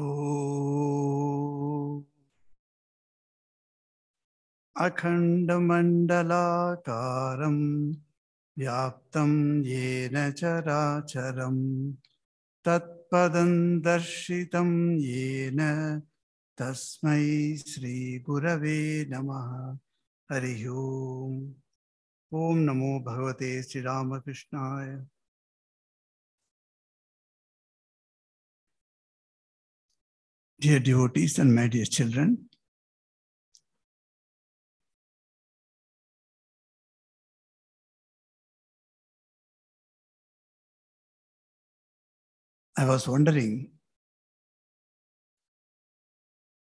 Om Akhandamandalakaram Vyaptam Yena Characharam Tatpadam Darshitam Yena Tasmai Sri Gurave Namaha Hari Om Om Namo Bhagavate Sri Ramakrishna. Dear devotees and my dear children, I was wondering,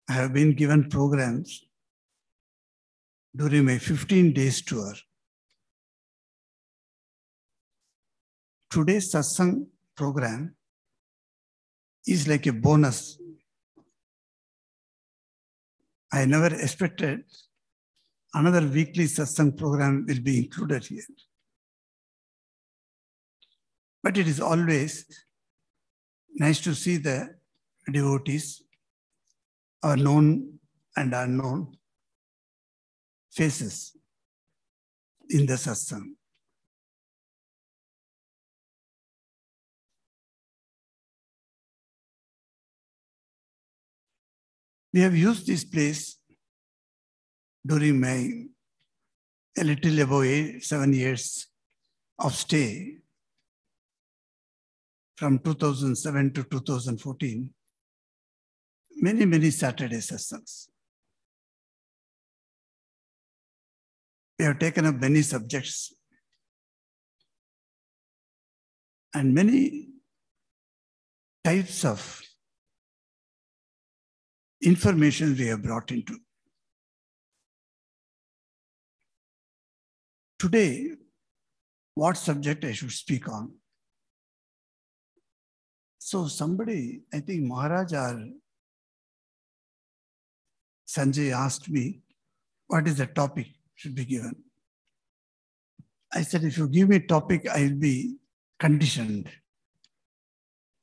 I have been given programs during my 15 days tour. Today's satsang program is like a bonus. I never expected another weekly satsang program will be included here. But it is always nice to see the devotees, our known and unknown faces in the satsang. We have used this place during my a little above 7 years of stay from 2007 to 2014. Many Saturday satsangs. We have taken up many subjects and many types of information we have brought into. Today, what subject I should speak on? So somebody, I think Maharaj or Sanjay asked me, what is the topic should be given? I said, if you give me topic, I will be conditioned.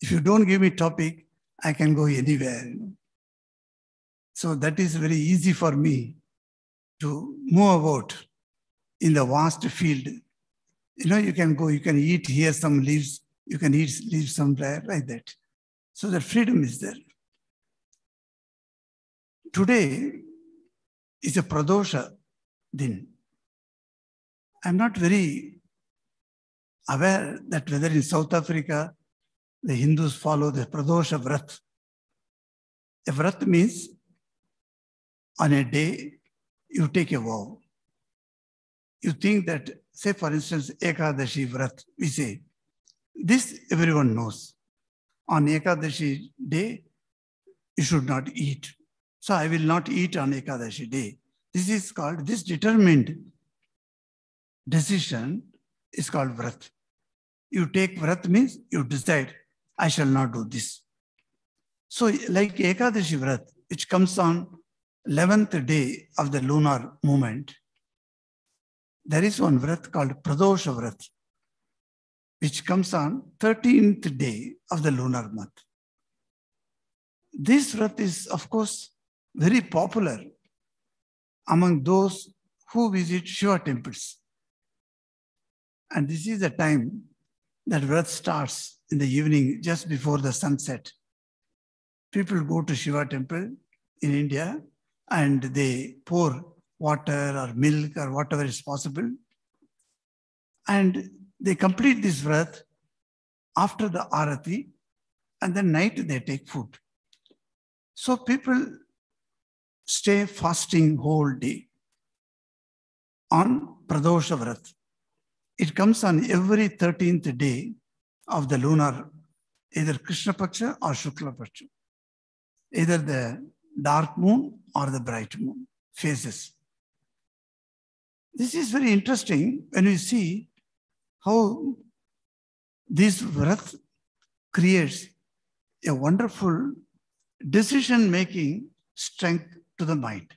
If you don't give me topic, I can go anywhere. So that is very easy for me to move about in the vast field. You can go, you can eat here some leaves, you can eat leaves somewhere, like that. So the freedom is there. Today is a Pradosha Din. I'm not very aware that whether in South Africa, the Hindus follow the Pradosha Vrat. A Vrat means on a day, you take a vow. You think that, say for instance, Ekadashi Vrat, we say, this everyone knows. On Ekadashi day, you should not eat. So I will not eat on Ekadashi day. This determined decision is called Vrat. You take Vrat means you decide, I shall not do this. So like Ekadashi Vrat, which comes on 11th day of the lunar movement, there is one Vrat called Pradosha Vrat, which comes on 13th day of the lunar month. This Vrat is, of course, very popular among those who visit Shiva temples. And this is the time that Vrat starts in the evening, just before the sunset. People go to Shiva temple in India and they pour water or milk or whatever is possible. And they complete this Vrat after the Arati, and then night they take food. So people stay fasting whole day on Pradosha Vrat. It comes on every 13th day of the lunar, either Krishna Paksha or Shukla Paksha, either the dark moon or the bright moon phases. This is very interesting when we see how this Vrat creates a wonderful decision-making strength to the mind.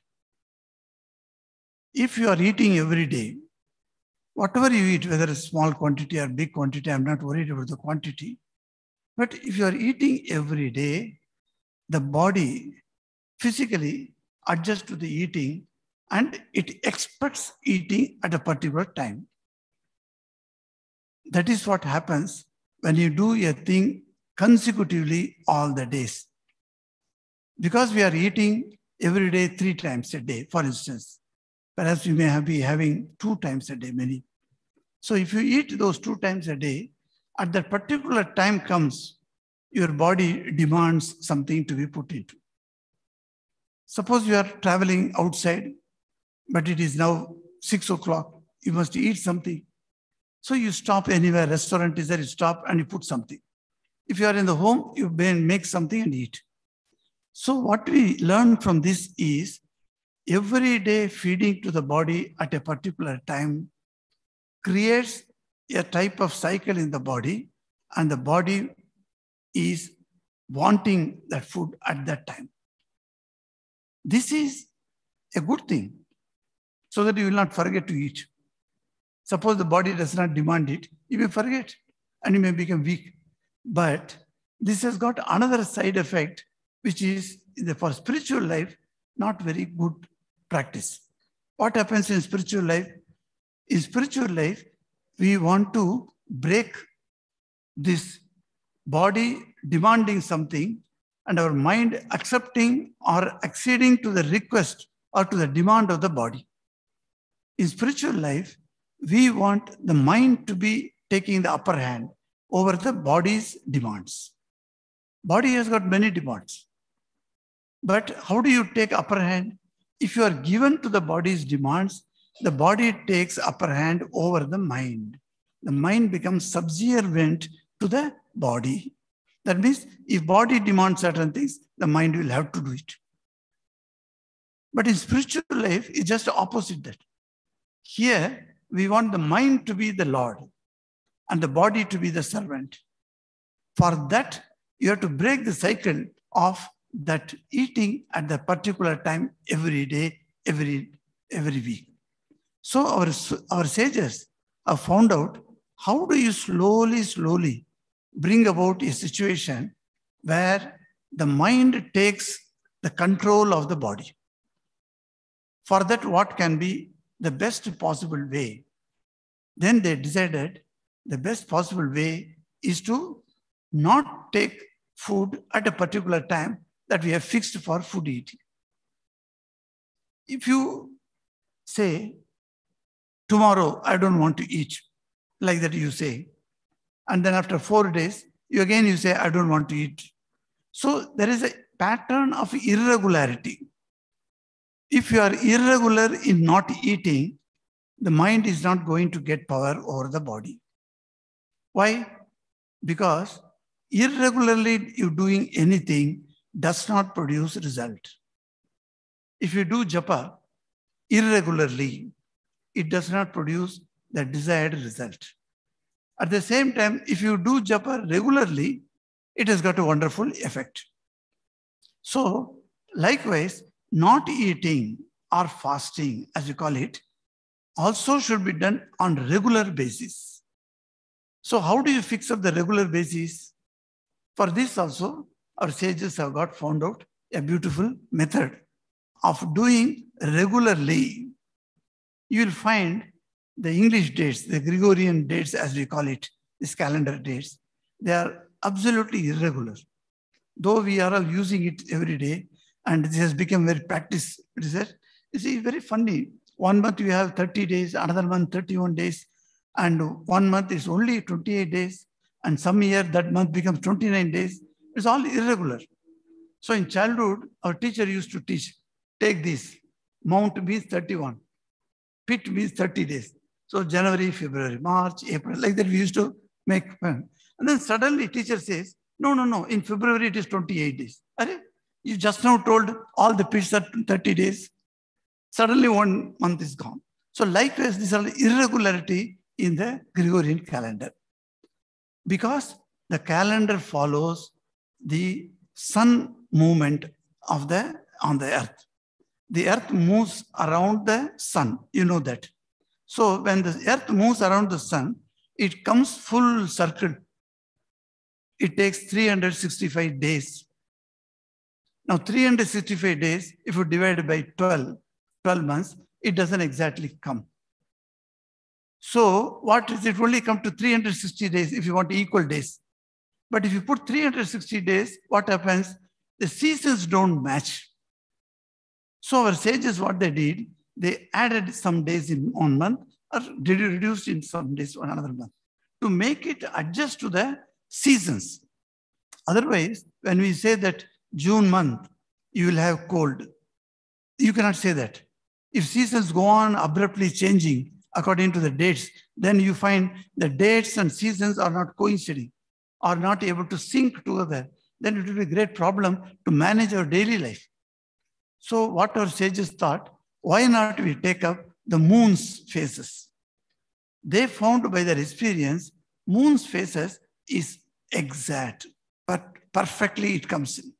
If you are eating every day, whatever you eat, whether a small quantity or big quantity, I'm not worried about the quantity. But if you are eating every day, the body physically adjusts to the eating and it expects eating at a particular time. That is what happens when you do a thing consecutively all the days. Because we are eating every day 3 times a day, for instance, perhaps you may be having 2 times a day, many. So if you eat those 2 times a day, at that particular time comes, your body demands something to be put into. Suppose you are traveling outside, but it is now 6 o'clock. You must eat something. So you stop anywhere, restaurant is there, you stop and you put something. If you are in the home, you make something and eat. So what we learn from this is, every day feeding to the body at a particular time creates a type of cycle in the body, and the body is wanting that food at that time. This is a good thing, so that you will not forget to eat. Suppose the body does not demand it, you may forget and you may become weak. But this has got another side effect, which is for spiritual life, not very good practice. What happens in spiritual life? In spiritual life, we want to break this body demanding something and our mind accepting or acceding to the request or to the demand of the body. In spiritual life, we want the mind to be taking the upper hand over the body's demands. Body has got many demands. But how do you take upper hand? If you are given to the body's demands, the body takes upper hand over the mind. The mind becomes subservient to the body. That means if body demands certain things, the mind will have to do it. But in spiritual life, it's just opposite that. Here, we want the mind to be the Lord and the body to be the servant. For that, you have to break the cycle of that eating at the particular time every day, every week. So our sages have found out how do you slowly bring about a situation where the mind takes the control of the body. For that, what can be the best possible way? Then they decided the best possible way is to not take food at a particular time that we have fixed for food eating. If you say, tomorrow I don't want to eat, like that you say, and then after 4 days, you say, I don't want to eat. So there is a pattern of irregularity. If you are irregular in not eating, the mind is not going to get power over the body. Why? Because irregularly you doing anything does not produce result. If you do japa irregularly, it does not produce the desired result. At the same time, if you do japa regularly, it has got a wonderful effect. So, likewise, not eating or fasting, as you call it, also should be done on regular basis. So how do you fix up the regular basis? For this also, our sages have got found out a beautiful method of doing regularly. You will find the English dates, the Gregorian dates as we call it, these calendar dates, they are absolutely irregular. Though we are all using it every day, and this has become very practice. You see, very funny. 1 month you have 30 days, another month 31 days, and 1 month is only 28 days, and some year that month becomes 29 days. It's all irregular. So in childhood, our teacher used to teach, take this, Mount means 31, Pit means 30 days. So January, February, March, April, like that we used to make. And then suddenly teacher says, no, in February it is 28 days. You just now told all the pits are 30 days. Suddenly 1 month is gone. So likewise, these are irregularity in the Gregorian calendar. Because the calendar follows the sun movement on the earth. The earth moves around the sun, you know that. So when the earth moves around the sun, it comes full circle. It takes 365 days Now 365 days, if you divide by 12 months, it doesn't exactly come. So what is it? Only come to 360 days if you want equal days. But if you put 360 days, what happens? The seasons don't match. So our sages, what they did, they added some days in one month or reduced in some days on another month to make it adjust to the seasons. Otherwise, when we say that June month, you will have cold, you cannot say that. If seasons go on abruptly changing according to the dates, then you find the dates and seasons are not coinciding, are not able to sync together. Then it will be a great problem to manage our daily life. So what our sages thought, why not we take up the moon's phases? They found by their experience, moon's phases is exact, but perfectly it comes in.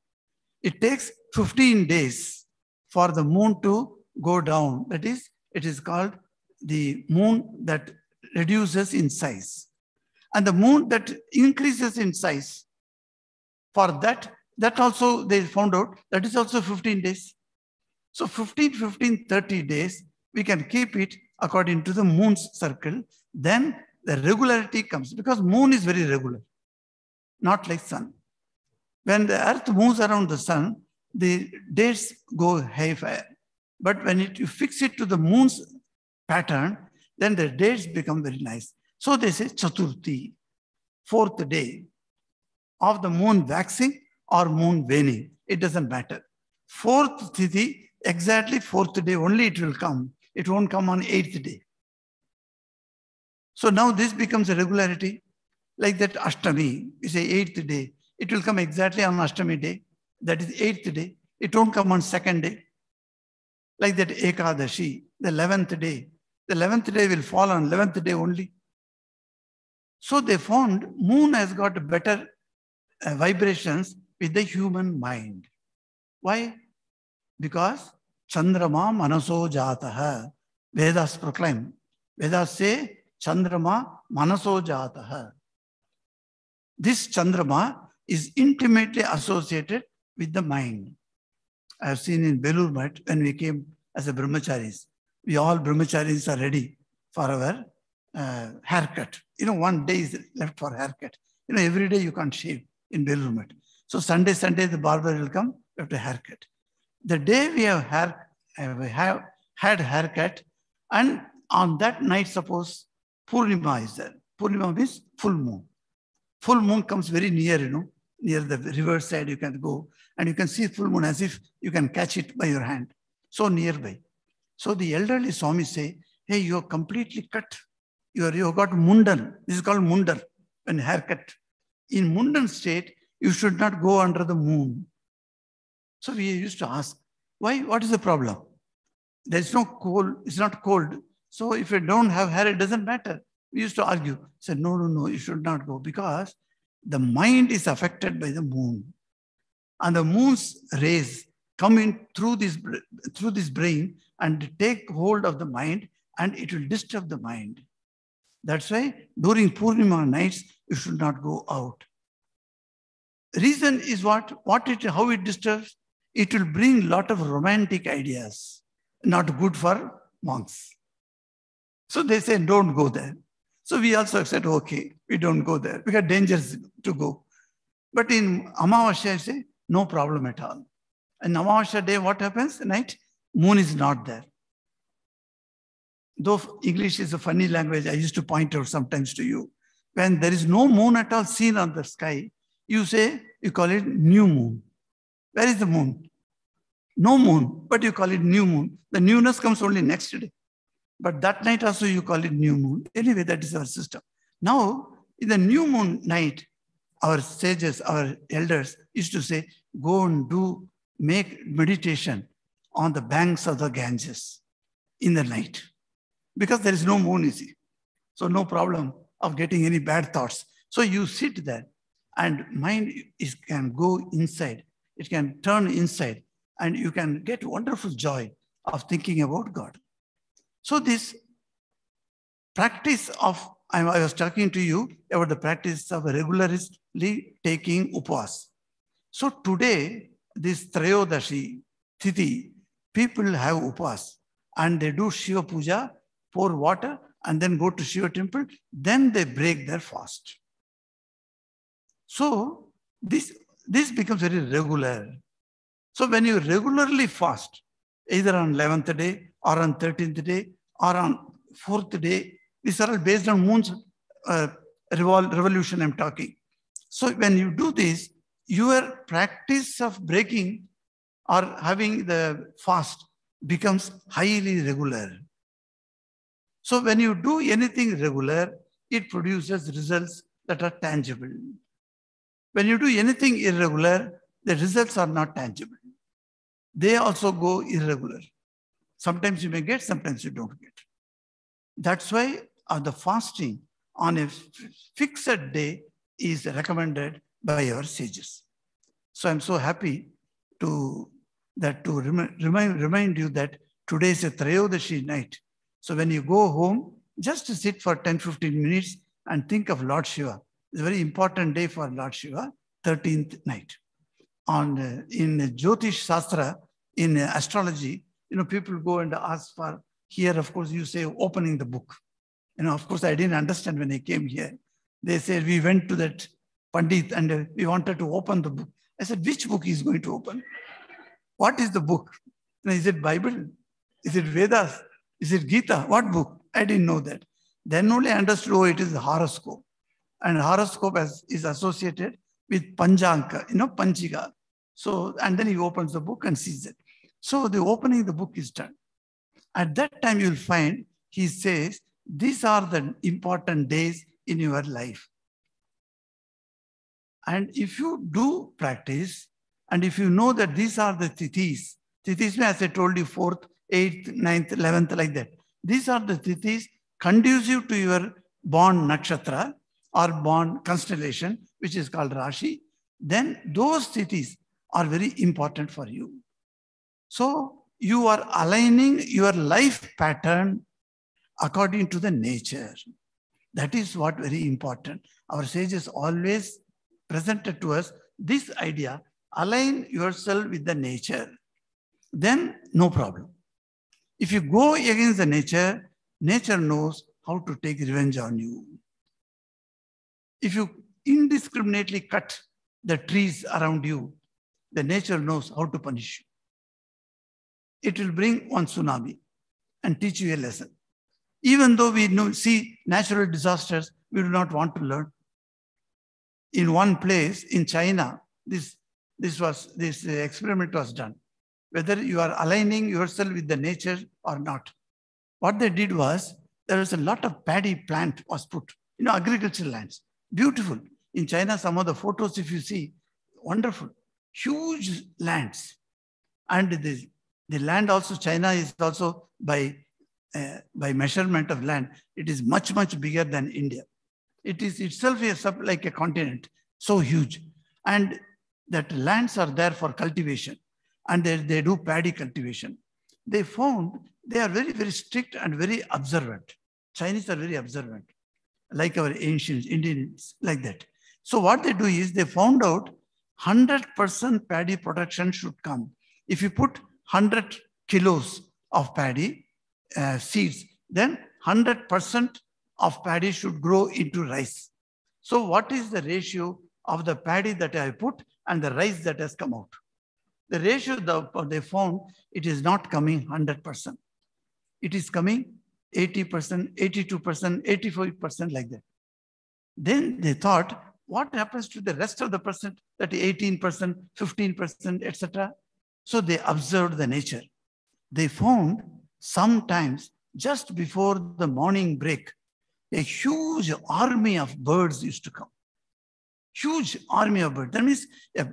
It takes 15 days for the moon to go down. That is, it is called the moon that reduces in size. And the moon that increases in size, for that also they found out that is also 15 days. So 15, 30 days, we can keep it according to the moon's circle. Then the regularity comes because moon is very regular, not like sun. When the earth moves around the sun, the days go haywire. But when you fix it to the moon's pattern, then the dates become very nice. So they say Chaturthi, fourth day of the moon waxing or moon waning. It doesn't matter. Fourth Tithi, exactly fourth day only it will come. It won't come on 8th day. So now this becomes a regularity. Like that Ashtami, we say 8th day. It will come exactly on Ashtami day. That is 8th day. It won't come on 2nd day. Like that Ekadashi, the 11th day. The 11th day will fall on 11th day only. So they found moon has got better vibrations with the human mind. Why? Because Chandrama Manaso Jataha. Vedas proclaim. Vedas say Chandrama Manaso Jataha. This Chandrama is intimately associated with the mind. I have seen in Belur Math when we came as a brahmacharis. We all brahmacharis are ready for our haircut. One day is left for haircut. Every day you can't shave in Belur Math. So Sunday, the barber will come, we have to haircut. The day we have had haircut, and on that night, suppose Purnima is there. Purnima means full moon. Full moon comes very near, near the river side you can go, and you can see full moon as if you can catch it by your hand. So nearby. So the elderly Swami say, hey, you are completely cut. You have got mundan. This is called mundan, when haircut. In mundan state, you should not go under the moon. So we used to ask, why? What is the problem? There is no cold. It's not cold. So if you don't have hair, it doesn't matter. We used to argue. Said, no, you should not go because the mind is affected by the moon. And the moon's rays come in through this brain and take hold of the mind, and it will disturb the mind. That's why during Purnima nights, you should not go out. Reason is how it disturbs? It will bring a lot of romantic ideas, not good for monks. So they say, don't go there. So we also said, okay, we don't go there because dangerous to go. But in Amavasya, I say, no problem at all. And Amavasya day, what happens? Night, moon is not there. Though English is a funny language, I used to point out sometimes to you. When there is no moon at all seen on the sky, you call it new moon. Where is the moon? No moon, but you call it new moon. The newness comes only next day. But that night also you call it new moon. Anyway, that is our system. Now, in the new moon night, our sages, our elders used to say, go and make meditation on the banks of the Ganges in the night. Because there is no moon, you see. So no problem of getting any bad thoughts. So you sit there and mind can go inside. It can turn inside and you can get wonderful joy of thinking about God. So this practice of, I was talking to you about the practice of regularly taking upas. So today, this Trayodashi Tithi, people have upas and they do Shiva Puja, pour water, and then go to Shiva temple. Then they break their fast. So this becomes very regular. So when you regularly fast, either on 11th day or on 13th day or on 4th day, these are all based on moon's revolution I'm talking. So when you do this, your practice of breaking or having the fast becomes highly regular. So when you do anything regular, it produces results that are tangible. When you do anything irregular, the results are not tangible. They also go irregular. Sometimes you may get, sometimes you don't get. That's why the fasting on a fixed day is recommended by our sages. So I'm so happy to remind you that today is a Trayodashi night. So when you go home, just to sit for 10-15 minutes and think of Lord Shiva. It's a very important day for Lord Shiva, 13th night. In Jyotish Shastra, in astrology, people go and ask for, here, of course, you say opening the book. Of course, I didn't understand when I came here. They said, we went to that Pandit and we wanted to open the book. I said, which book is going to open? What is the book? Is it Bible? Is it Vedas? Is it Gita? What book? I didn't know that. Then only I understood, oh, it is the horoscope. And horoscope is associated with Panjanka, Panchika. So, and then he opens the book and sees it. So the opening the book is done. At that time, you'll find, he says, these are the important days in your life. And if you do practice, and if you know that these are the tithis, as I told you, 4th, 8th, 9th, 11th, like that. These are the tithis conducive to your born nakshatra or born constellation, which is called Rashi. Then those tithis are very important for you. So you are aligning your life pattern according to the nature. That is what very important. Our sages always presented to us this idea, align yourself with the nature. Then no problem. If you go against the nature, nature knows how to take revenge on you. If you indiscriminately cut the trees around you, the nature knows how to punish you. It will bring one tsunami and teach you a lesson. Even though we see natural disasters, we do not want to learn. In one place in China, this experiment was done. Whether you are aligning yourself with the nature or not. What they did was, there was a lot of paddy plant was put, agricultural lands. Beautiful. In China, some of the photos, if you see, wonderful. Huge lands. And the land also, China is also by measurement of land, it is much, much bigger than India. It is itself like a continent, so huge. And that lands are there for cultivation. And they do paddy cultivation. They found they are very, very strict and very observant. Chinese are very observant, like our ancient Indians, like that. So what they do is they found out 100% paddy production should come. If you put 100 kilos of paddy seeds, then 100% of paddy should grow into rice. So what is the ratio of the paddy that I put and the rice that has come out? The ratio they found, it is not coming 100%. It is coming 80%, 82%, 85%, like that. Then they thought, what happens to the rest of the percent, that 18%, 15%, etc.? So they observed the nature. They found sometimes just before the morning break, a huge army of birds used to come. Huge army of birds. That means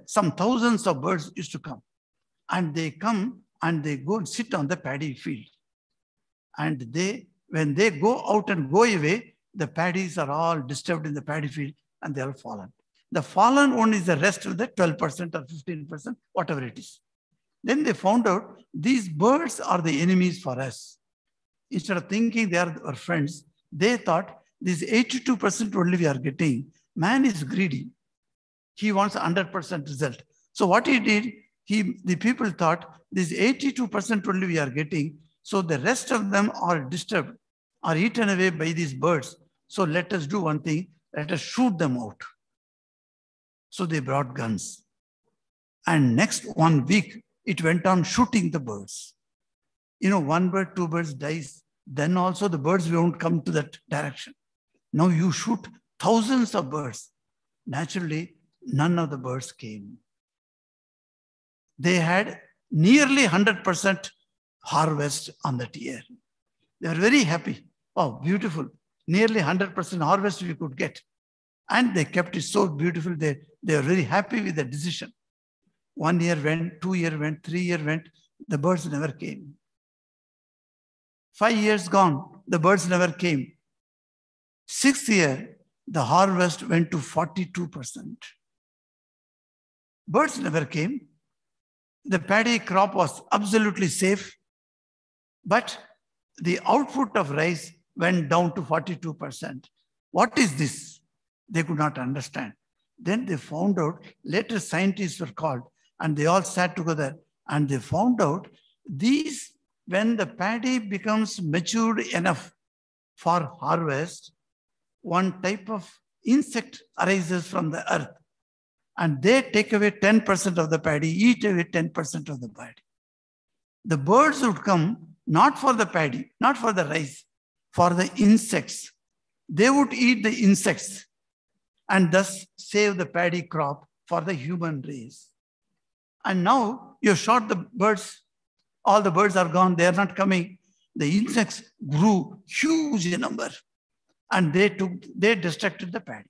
some thousands of birds used to come. And they come and they go and sit on the paddy field. And when they go out and go away, the paddies are all disturbed in the paddy field and they are fallen. The fallen one is the rest of the 12% or 15%, whatever it is. Then they found out these birds are the enemies for us. Instead of thinking they are our friends, they thought this 82% only we are getting. Man is greedy. He wants 100% result. So what he did, The people thought this 82% only we are getting, so the rest of them are disturbed, are eaten away by these birds. So let us do one thing, let us shoot them out. So they brought guns. And next 1 week, it went on shooting the birds. You know, 1 bird, 2 birds dies. Then also the birds won't come to that direction. Now you shoot thousands of birds. Naturally, none of the birds came. They had nearly 100% harvest on that year. They were very happy. Oh, beautiful. Nearly 100% harvest we could get. And they kept it so beautiful. They were very happy with the decision. 1 year went, 2 years went, 3 years went. The birds never came. 5 years gone, the birds never came. 6th year, the harvest went to 42%. Birds never came. The paddy crop was absolutely safe, but the output of rice went down to 42%. What is this? They could not understand. Then they found out, later scientists were called, and they all sat together, and they found out these, when the paddy becomes matured enough for harvest, one type of insect arises from the earth, and they take away 10% of the paddy, eat away 10% of the paddy. The birds would come not for the paddy, not for the rice, for the insects. They would eat the insects and thus save the paddy crop for the human race. And now you shot the birds. All the birds are gone. They are not coming. The insects grew huge in number, and they destructed the paddy.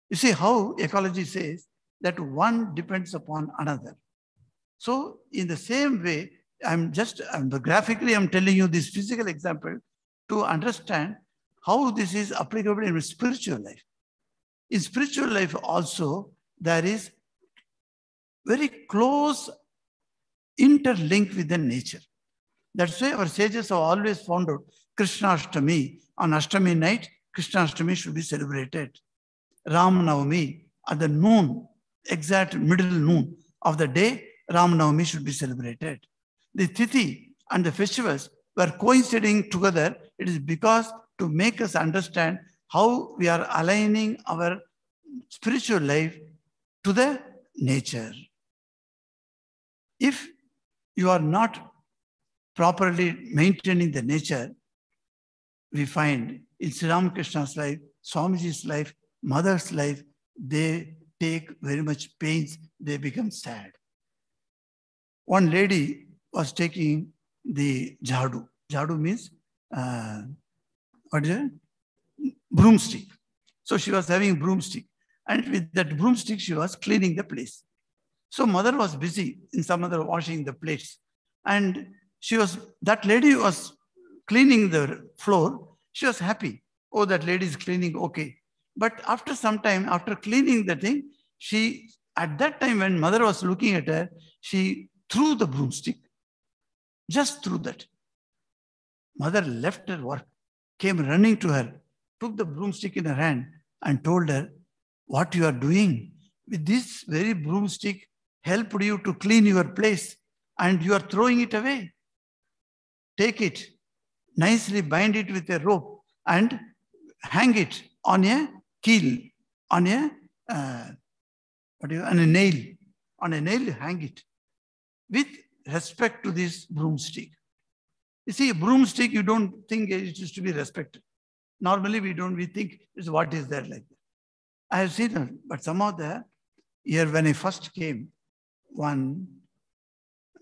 You see how ecology says that one depends upon another. So in the same way, graphically I'm telling you this physical example to understand how this is applicable in spiritual life. In spiritual life also, there is very close interlink with the nature. That's why our sages have always found out Krishna Ashtami, on Ashtami night, Krishna Ashtami should be celebrated. Ram Navami, at the noon, exact middle noon of the day, Ram Navami should be celebrated. The Tithi and the festivals were coinciding together. It is because to make us understand how we are aligning our spiritual life to the nature. If you are not properly maintaining the nature, we find in Sri Ramakrishna's life, Swamiji's life, Mother's life, they take very much pains, they become sad. One lady was taking the jhadu. Jhadu means, what is it? Broomstick. So she was having broomstick. And with that broomstick, she was cleaning the place. So mother was busy in some other washing the plates. And that lady was cleaning the floor. She was happy. Oh, that lady is cleaning, okay. But after some time, after cleaning the thing, at that time when mother was looking at her, she threw the broomstick. Just threw that. Mother left her work, came running to her, took the broomstick in her hand and told her, what you are doing with this very broomstick helped you to clean your place and you are throwing it away. Take it, nicely bind it with a rope and hang it on a keel, on a nail. On a nail, hang it with respect to this broomstick. You see, a broomstick, you don't think it is to be respected. Normally, we think it's what is there like that. I have seen it, but somehow here when I first came,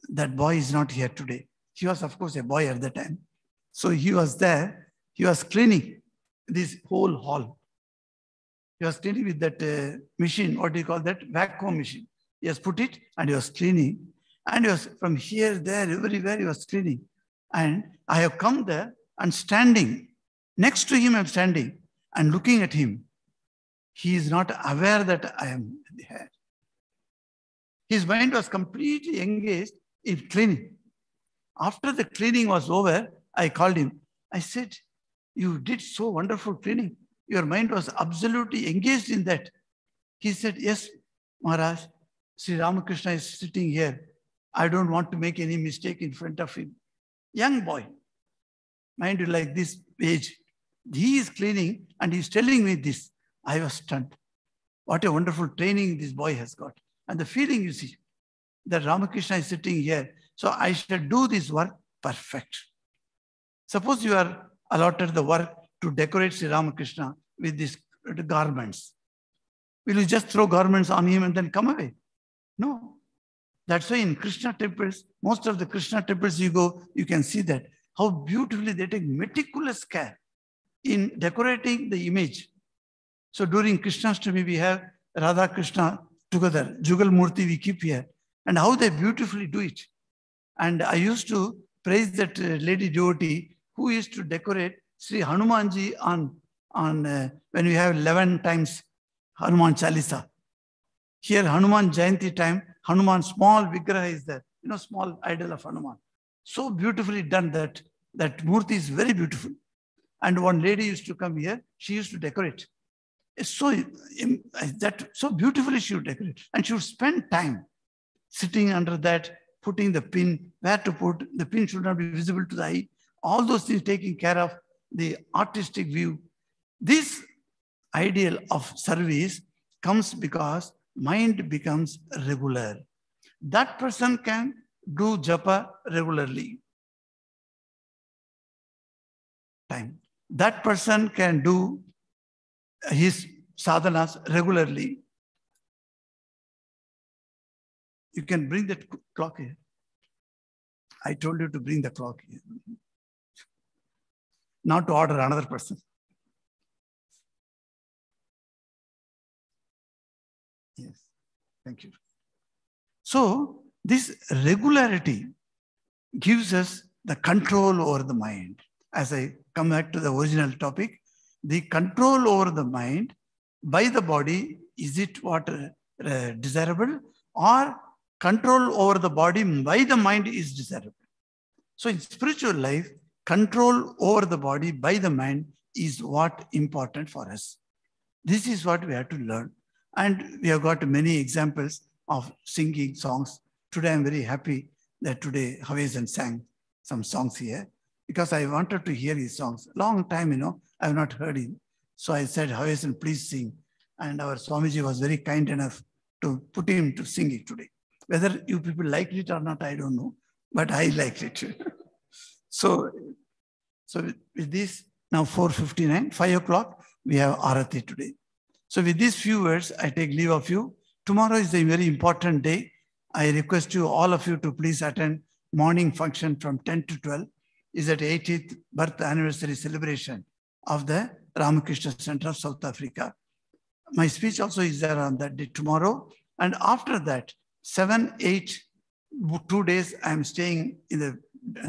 that boy is not here today. He was, of course, a boy at the time. So he was there. He was cleaning this whole hall. He was cleaning with that machine, what do you call that? Vacuum machine. He has put it and he was cleaning. And he was from here, there, everywhere he was cleaning. And I have come there and standing. Next to him, I'm standing and looking at him. He is not aware that I am there. His mind was completely engaged in cleaning. After the cleaning was over, I called him. I said, you did so wonderful cleaning. Your mind was absolutely engaged in that. He said, yes, Maharaj, Sri Ramakrishna is sitting here. I don't want to make any mistake in front of him. Young boy, mind you, like this age. He is cleaning and he's telling me this. I was stunned. What a wonderful training this boy has got. And the feeling you see, that Ramakrishna is sitting here. So I shall do this work perfect. Suppose you are allotted the work to decorate Sri Ramakrishna with these garments. Will you just throw garments on him and then come away? No. That's why in Krishna temples, most of the Krishna temples you go, you can see that, how beautifully they take meticulous care in decorating the image. So during Krishnastami, we have Radha Krishna together, Jugal Murti we keep here, and how they beautifully do it. And I used to praise that lady devotee who used to decorate Sri Hanumanji on when we have 11 times Hanuman Chalisa. Here, Hanuman Jayanti time, Hanuman small Vigraha is there, small idol of Hanuman. So beautifully done that Murti is very beautiful. And one lady used to come here, she used to decorate. It's so beautifully she would decorate. And she would spend time sitting under that, putting the pin, where to put, the pin should not be visible to the eye. All those things taking care of the artistic view. This ideal of service comes because mind becomes regular. That person can do japa regularly. That person can do his sadhanas regularly. You can bring that clock here. I told you to bring the clock here. Not to order another person. Yes, thank you. So this regularity gives us the control over the mind. As I come back to the original topic, the control over the mind by the body, is it what desirable, or control over the body by the mind is desirable? So in spiritual life, control over the body by the mind is what important for us. This is what we have to learn. And we have got many examples of singing songs. Today, I'm very happy that today Havesan sang some songs here, because I wanted to hear his songs. Long time, I have not heard him. So I said, Havesan, please sing. And our Swamiji was very kind enough to put him to sing it today. Whether you people liked it or not, I don't know, but I liked it. So with this, now 4:59, 5 o'clock, we have Arati today. So with these few words, I take leave of you. Tomorrow is a very important day. I request you, all of you, to please attend morning function from 10 to 12. Is at 80th birth anniversary celebration of the Ramakrishna Center of South Africa. My speech also is there on that day tomorrow. And after that, 7, 8, 2 days, I'm staying in the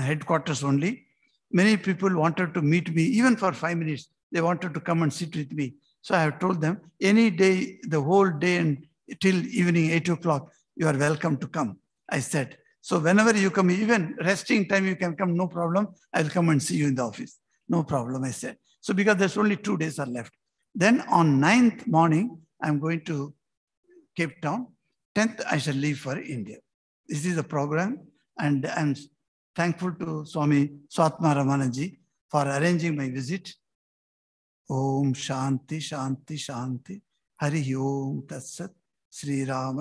headquarters only. Many people wanted to meet me, even for 5 minutes. They wanted to come and sit with me. So I have told them, any day, the whole day and till evening 8 o'clock, you are welcome to come. I said, so whenever you come, even resting time, you can come, no problem. I'll come and see you in the office. No problem, I said. So because there's only 2 days are left. Then on 9th morning, I'm going to Cape Town. 10th, I shall leave for India. This is the program. And I'm thankful to Swami Swatma Ramanaji for arranging my visit. Om Shanti, Shanti, Shanti. Hari Om Tat Sat. Sri Ram.